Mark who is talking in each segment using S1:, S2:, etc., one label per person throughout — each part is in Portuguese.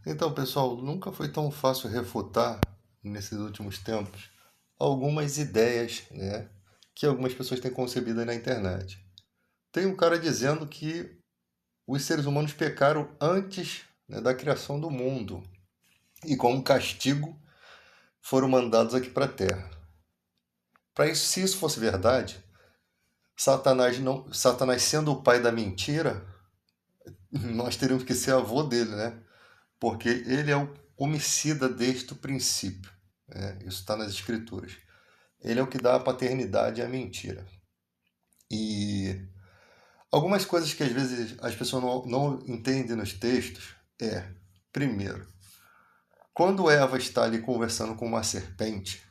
S1: Então, pessoal, nunca foi tão fácil refutar, nesses últimos tempos, algumas ideias, né, que algumas pessoas têm concebido aí na internet. Tem um cara dizendo que os seres humanos pecaram antes, né, da criação do mundo e, como castigo, foram mandados aqui para a Terra. Para isso, se isso fosse verdade, Satanás não, Satanás sendo o pai da mentira, nós teríamos que ser avô dele, né? Porque ele é o homicida desde o princípio. Né? Isso está nas escrituras. Ele é o que dá a paternidade à mentira. E algumas coisas que às vezes as pessoas não entendem nos textos primeiro, quando Eva está ali conversando com uma serpente,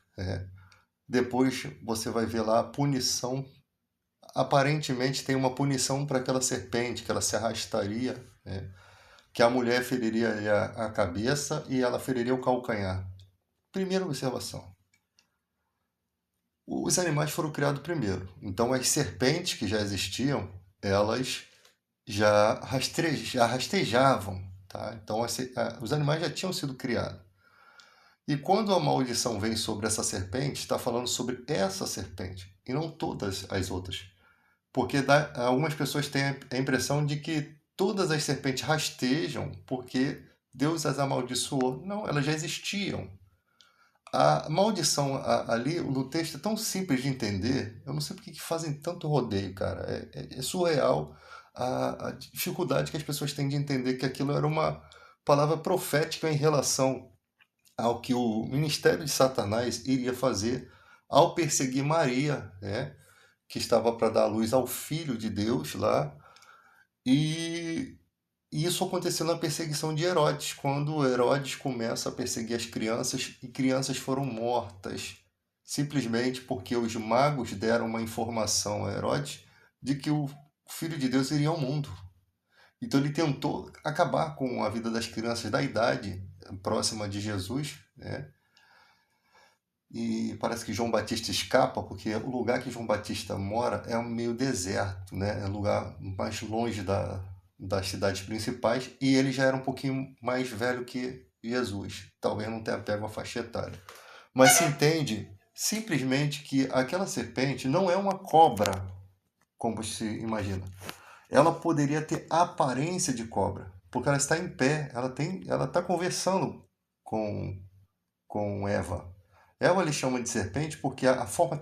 S1: depois você vai ver lá a punição. Aparentemente tem uma punição para aquela serpente, que ela se arrastaria, né? Que a mulher feriria ali a cabeça e ela feriria o calcanhar. Primeira observação. Os animais foram criados primeiro. Então as serpentes que já existiam, elas já rastejavam. Tá? Então os animais já tinham sido criados. E quando a maldição vem sobre essa serpente, está falando sobre essa serpente e não todas as outras. Porque algumas pessoas têm a impressão de que todas as serpentes rastejam porque Deus as amaldiçoou. Não, elas já existiam. A maldição ali no texto é tão simples de entender. Eu não sei por que fazem tanto rodeio, cara. É surreal a dificuldade que as pessoas têm de entender que aquilo era uma palavra profética em relação ao que o ministério de Satanás iria fazer ao perseguir Maria, né? Que estava para dar à luz ao Filho de Deus lá. E isso aconteceu na perseguição de Herodes, quando Herodes começa a perseguir as crianças e crianças foram mortas, simplesmente porque os magos deram uma informação a Herodes de que o Filho de Deus iria ao mundo. Então ele tentou acabar com a vida das crianças da idade próxima de Jesus, né? E parece que João Batista escapa, porque o lugar que João Batista mora é um meio deserto, né? É um lugar mais longe das cidades principais, e ele já era um pouquinho mais velho que Jesus. Talvez não tenha pego a faixa etária. Mas se entende simplesmente que aquela serpente não é uma cobra, como se imagina. Ela poderia ter a aparência de cobra, porque ela está em pé, ela está conversando com com Eva. Eva ele chama de serpente porque a forma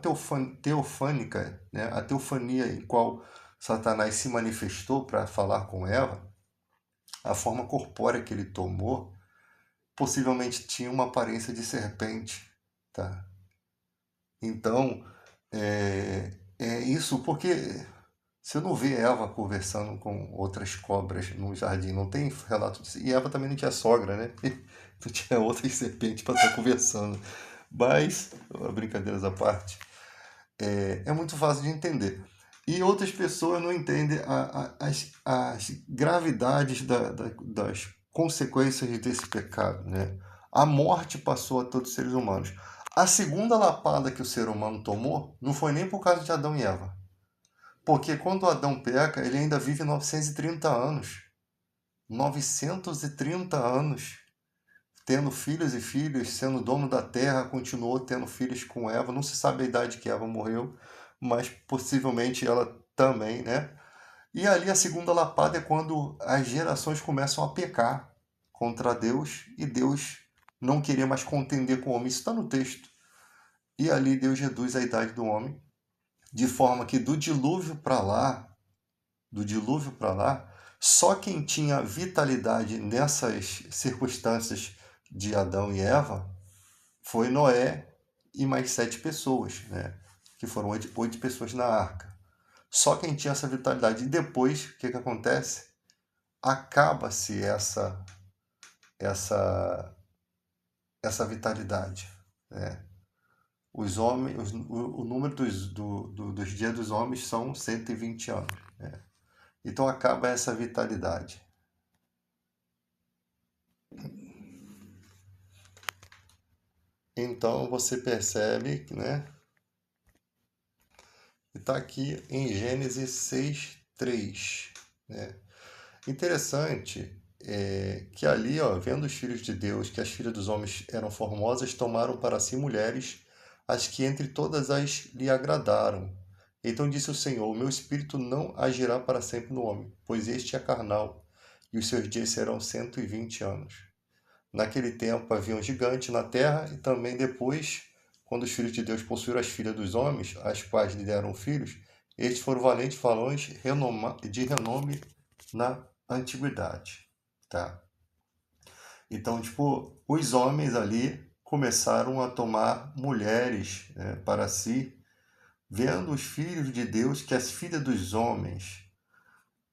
S1: teofânica, né, a teofania em qual Satanás se manifestou para falar com Eva, a forma corpórea que ele tomou, possivelmente tinha uma aparência de serpente. Tá? Então, é isso porque você não vê Eva conversando com outras cobras no jardim, não tem relato disso. E Eva também não tinha sogra, né? Não tinha outras serpentes para estar conversando. Mas, brincadeiras à parte, é muito fácil de entender. E outras pessoas não entendem as gravidades das consequências desse pecado. Né? A morte passou a todos os seres humanos. A segunda lapada que o ser humano tomou não foi nem por causa de Adão e Eva. Porque quando Adão peca, ele ainda vive 930 anos. 930 anos tendo filhos e filhos, sendo dono da terra, continuou tendo filhos com Eva. Não se sabe a idade que Eva morreu, mas possivelmente ela também, né? E ali a segunda lapada é quando as gerações começam a pecar contra Deus e Deus não queria mais contender com o homem. Isso está no texto. E ali Deus reduz a idade do homem, de forma que do dilúvio para lá, só quem tinha vitalidade nessas circunstâncias de Adão e Eva foi Noé e mais 7 pessoas, né? Que foram 8 pessoas na arca. Só quem tinha essa vitalidade. E depois, o que acontece? Acaba-se essa, essa vitalidade. Né? Os homens, o número dos dias dos homens são 120 anos. Né? Então acaba essa vitalidade. Então você percebe, né? Está aqui em Gênesis 6:3. Né? Interessante que ali, ó, vendo os filhos de Deus, que as filhas dos homens eram formosas, tomaram para si mulheres, as que entre todas as lhe agradaram. Então disse o Senhor: o meu espírito não agirá para sempre no homem, pois este é carnal, e os seus dias serão 120 anos. Naquele tempo havia um gigante na terra, e também depois, quando os filhos de Deus possuíram as filhas dos homens, as quais lhe deram filhos, estes foram valentes varões de renome na antiguidade, tá? Então, tipo, os homens ali começaram a tomar mulheres, né, para si, vendo os filhos de Deus que as filhas dos homens.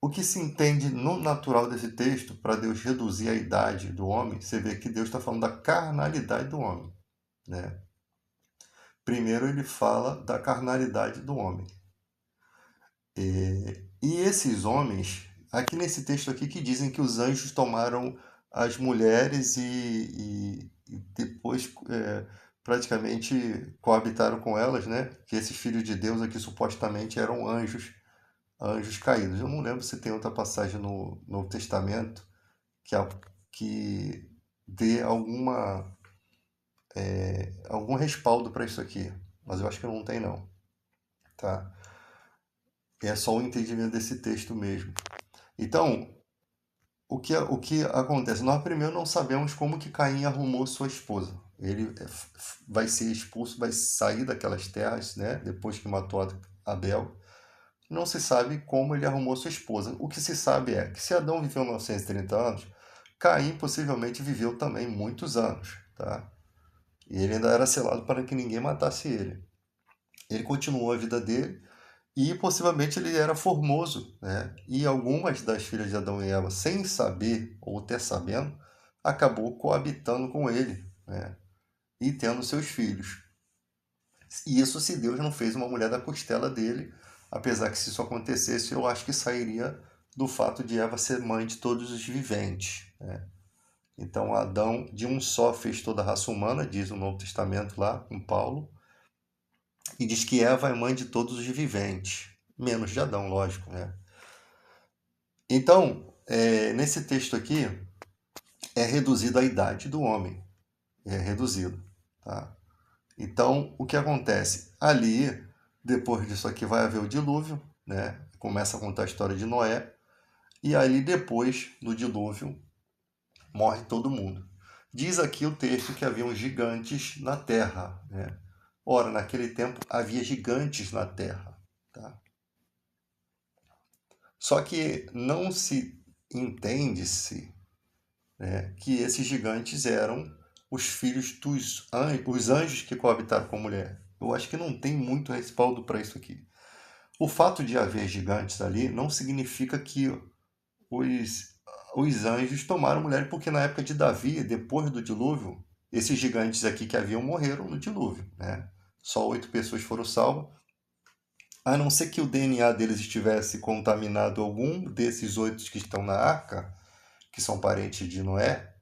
S1: O que se entende no natural desse texto, para Deus reduzir a idade do homem, você vê que Deus está falando da carnalidade do homem, né? Primeiro ele fala da carnalidade do homem. E esses homens, aqui nesse texto aqui, que dizem que os anjos tomaram as mulheres e depois praticamente coabitaram com elas, né? Que esses filhos de Deus aqui supostamente eram anjos caídos. Eu não lembro se tem outra passagem no Novo Testamento que dê algum respaldo para isso aqui, mas eu acho que não tem não, tá? É só o entendimento desse texto mesmo. Então, o que acontece? Nós primeiro não sabemos como que Caim arrumou sua esposa. Ele vai ser expulso, vai sair daquelas terras, né? Depois que matou Abel. Não se sabe como ele arrumou sua esposa. O que se sabe é que se Adão viveu 930 anos, Caim possivelmente viveu também muitos anos, tá? E ele ainda era selado para que ninguém matasse ele. Ele continuou a vida dele e possivelmente ele era formoso, né? E algumas das filhas de Adão e Eva, sem saber ou até sabendo, acabou coabitando com ele, né? E tendo seus filhos. E isso se Deus não fez uma mulher da costela dele, apesar que se isso acontecesse, eu acho que sairia do fato de Eva ser mãe de todos os viventes, né? Então Adão de um só fez toda a raça humana, diz o Novo Testamento lá com Paulo, e diz que Eva é mãe de todos os viventes, menos de Adão, lógico, né? Então, nesse texto aqui, é reduzida a idade do homem, é reduzido, tá? Então, o que acontece? Ali, depois disso aqui, vai haver o dilúvio, né? Começa a contar a história de Noé, e ali depois do dilúvio, morre todo mundo. Diz aqui o texto que haviam gigantes na terra, né? Ora, naquele tempo havia gigantes na terra, tá? Só que não se entende-se, né, que esses gigantes eram os filhos dos anjos, os anjos que coabitaram com a mulher. Eu acho que não tem muito respaldo para isso aqui. O fato de haver gigantes ali não significa que os, os anjos tomaram mulher, porque na época de Davi, depois do dilúvio, esses gigantes aqui que haviam morreram no dilúvio, né? Só 8 pessoas foram salvas. A não ser que o DNA deles estivesse contaminado algum desses 8 que estão na arca, que são parentes de Noé,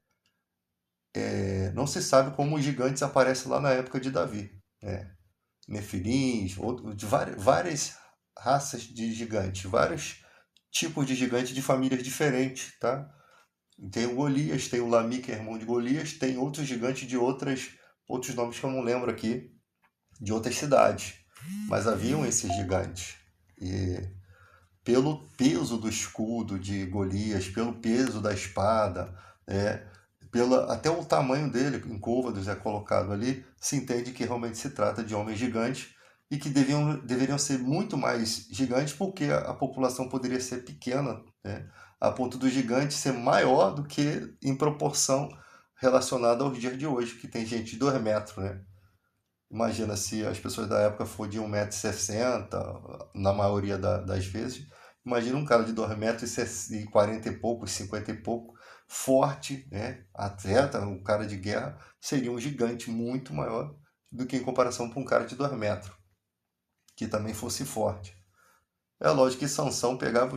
S1: não se sabe como os gigantes aparecem lá na época de Davi, né? Nefilins, de várias raças de gigantes, vários tipos de gigantes de famílias diferentes, tá? Tem o Golias, tem o Lami, que é irmão de Golias, tem outros gigantes de outros nomes que eu não lembro aqui, de outras cidades. Mas haviam esses gigantes. E pelo peso do escudo de Golias, pelo peso da espada, né, até o tamanho dele, em côvados, é colocado ali, se entende que realmente se trata de homens gigantes e que deveriam ser muito mais gigantes porque a população poderia ser pequena, né, a ponto do gigante ser maior do que em proporção relacionada aos dias de hoje, que tem gente de 2 metros, né? Imagina se as pessoas da época for de 1,60 m, na maioria das vezes. Imagina um cara de 2,40 m e pouco, 50 e pouco, forte, né? Atleta, um cara de guerra, seria um gigante muito maior do que em comparação com um cara de 2 metros, que também fosse forte. É lógico que Sansão pegava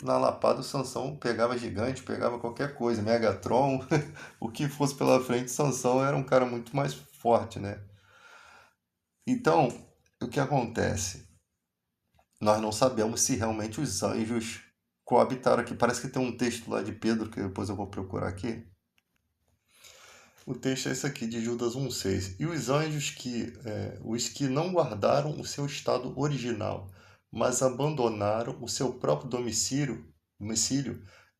S1: na lapada, o Sansão pegava gigante, pegava qualquer coisa, Megatron, o que fosse pela frente, Sansão era um cara muito mais forte, né? Então, o que acontece? Nós não sabemos se realmente os anjos coabitaram aqui. Parece que tem um texto lá de Pedro, que depois eu vou procurar aqui. O texto é esse aqui, de Judas 1,6. E os anjos os que não guardaram o seu estado original, mas abandonaram o seu próprio domicílio,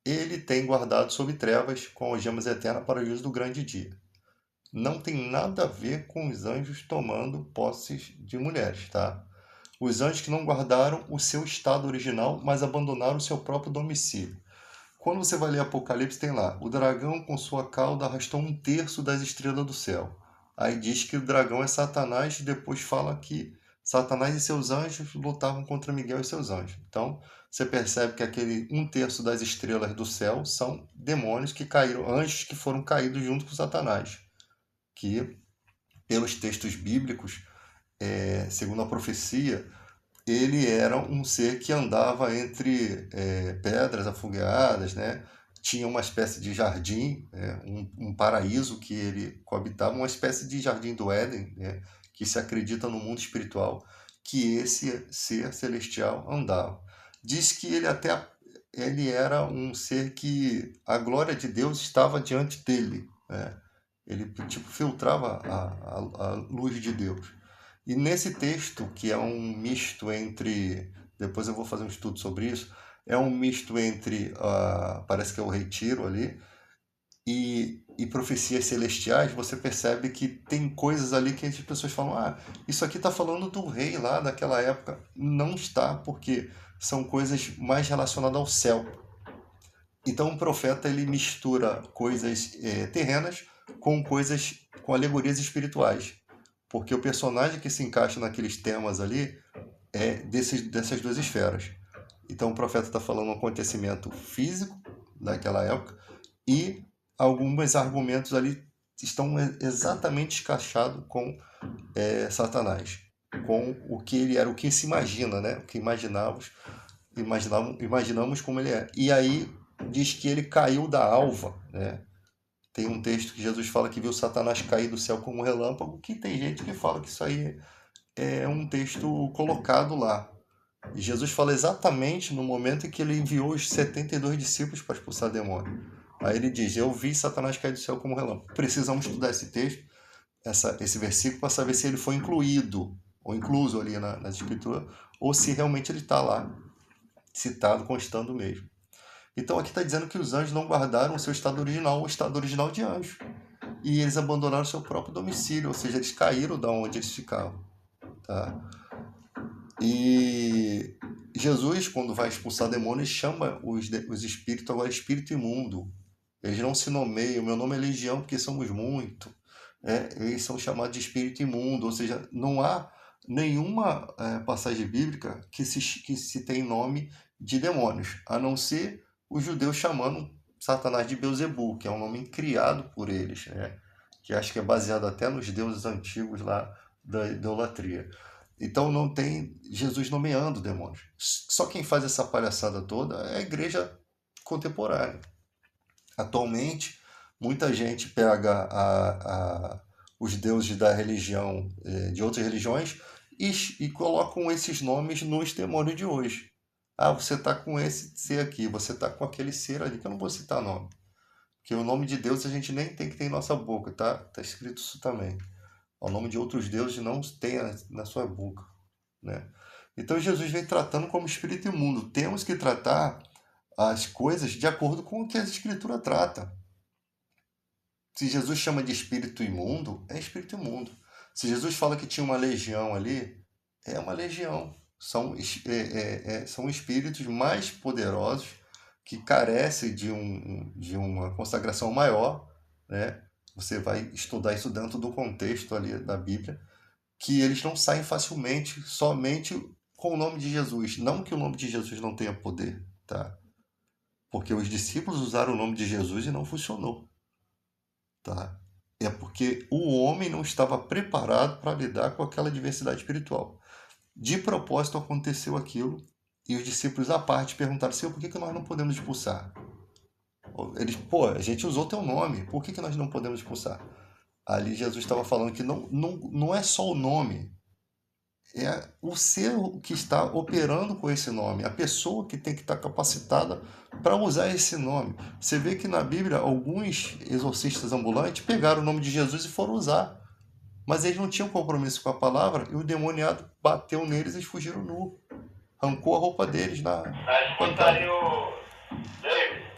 S1: ele tem guardado sob trevas com algemas eternas para o juízo do grande dia. Não tem nada a ver com os anjos tomando posses de mulheres, tá? Os anjos que não guardaram o seu estado original, mas abandonaram o seu próprio domicílio. Quando você vai ler Apocalipse, tem lá: o dragão com sua cauda arrastou 1/3 das estrelas do céu. Aí diz que o dragão é Satanás, e depois fala que Satanás e seus anjos lutavam contra Miguel e seus anjos. Então, você percebe que aquele 1/3 das estrelas do céu são demônios que caíram, anjos que foram caídos junto com Satanás. Que, pelos textos bíblicos, segundo a profecia, ele era um ser que andava entre pedras afogueadas, né? Tinha uma espécie de jardim, um paraíso que ele coabitava, uma espécie de jardim do Éden, né? Que se acredita no mundo espiritual, que esse ser celestial andava. Diz que ele era um ser que a glória de Deus estava diante dele, né? Ele tipo filtrava a luz de Deus. E nesse texto, que é um misto entre. Depois eu vou fazer um estudo sobre isso. É um misto entre. Parece que é o retiro ali. E profecias celestiais. Você percebe que tem coisas ali que as pessoas falam: ah, isso aqui está falando do rei lá daquela época. Não está, porque são coisas mais relacionadas ao céu. Então o profeta ele mistura coisas terrenas com alegorias espirituais. Porque o personagem que se encaixa naqueles temas ali é dessas duas esferas. Então o profeta está falando um acontecimento físico daquela época e alguns argumentos ali estão exatamente encaixados com Satanás, com o que ele era, o que se imagina, né? O que imaginamos como ele é. E aí diz que ele caiu da alva, né? Tem um texto que Jesus fala que viu Satanás cair do céu como um relâmpago, que tem gente que fala que isso aí é um texto colocado lá. E Jesus fala exatamente no momento em que ele enviou os 72 discípulos para expulsar demônio. Aí ele diz: eu vi Satanás cair do céu como um relâmpago. Precisamos estudar esse texto, esse versículo, para saber se ele foi incluído ou incluso ali nas escrituras, ou se realmente ele está lá, citado, constando mesmo. Então aqui está dizendo que os anjos não guardaram o seu estado original, o estado original de anjo. E eles abandonaram o seu próprio domicílio, ou seja, eles caíram da onde eles ficavam. Tá? E Jesus, quando vai expulsar demônios, chama os espíritos agora espírito imundo. Eles não se nomeiam, meu nome é Legião porque somos muito. Eles são chamados de espírito imundo, ou seja, não há nenhuma passagem bíblica que se tem nome de demônios, a não ser os judeus chamando Satanás de Beuzebu, que é um nome criado por eles, né? Que acho que é baseado até nos deuses antigos lá da idolatria. Então não tem Jesus nomeando demônios. Só quem faz essa palhaçada toda é a igreja contemporânea. Atualmente, muita gente pega os deuses da religião, de outras religiões, e colocam esses nomes nos demônios de hoje. Ah, você está com esse ser aqui, você está com aquele ser ali, que eu não vou citar nome. Porque o nome de Deus a gente nem tem que ter em nossa boca, tá? Está escrito isso também. O nome de outros deuses não tem na sua boca, né? Então Jesus vem tratando como espírito imundo. Temos que tratar as coisas de acordo com o que a Escritura trata. Se Jesus chama de espírito imundo, é espírito imundo. Se Jesus fala que tinha uma legião ali, é uma legião. São espíritos mais poderosos que carecem de uma consagração maior, né? Você vai estudar isso dentro do contexto ali da Bíblia, que eles não saem facilmente somente com o nome de Jesus. Não que o nome de Jesus não tenha poder, tá? Porque os discípulos usaram o nome de Jesus e não funcionou, tá? É porque o homem não estava preparado para lidar com aquela diversidade espiritual. De propósito aconteceu aquilo e os discípulos à parte perguntaram: Senhor, por que nós não podemos expulsar? Eles, pô, a gente usou teu nome, por que nós não podemos expulsar? Ali Jesus estava falando que não é só o nome, é o ser que está operando com esse nome, a pessoa que tem que estar capacitada para usar esse nome. Você vê que na Bíblia alguns exorcistas ambulantes pegaram o nome de Jesus e foram usar, mas eles não tinham compromisso com a palavra e o demoniado bateu neles e eles fugiram nu, arrancou a roupa deles na
S2: Mas
S1: pancada.
S2: botaria o David.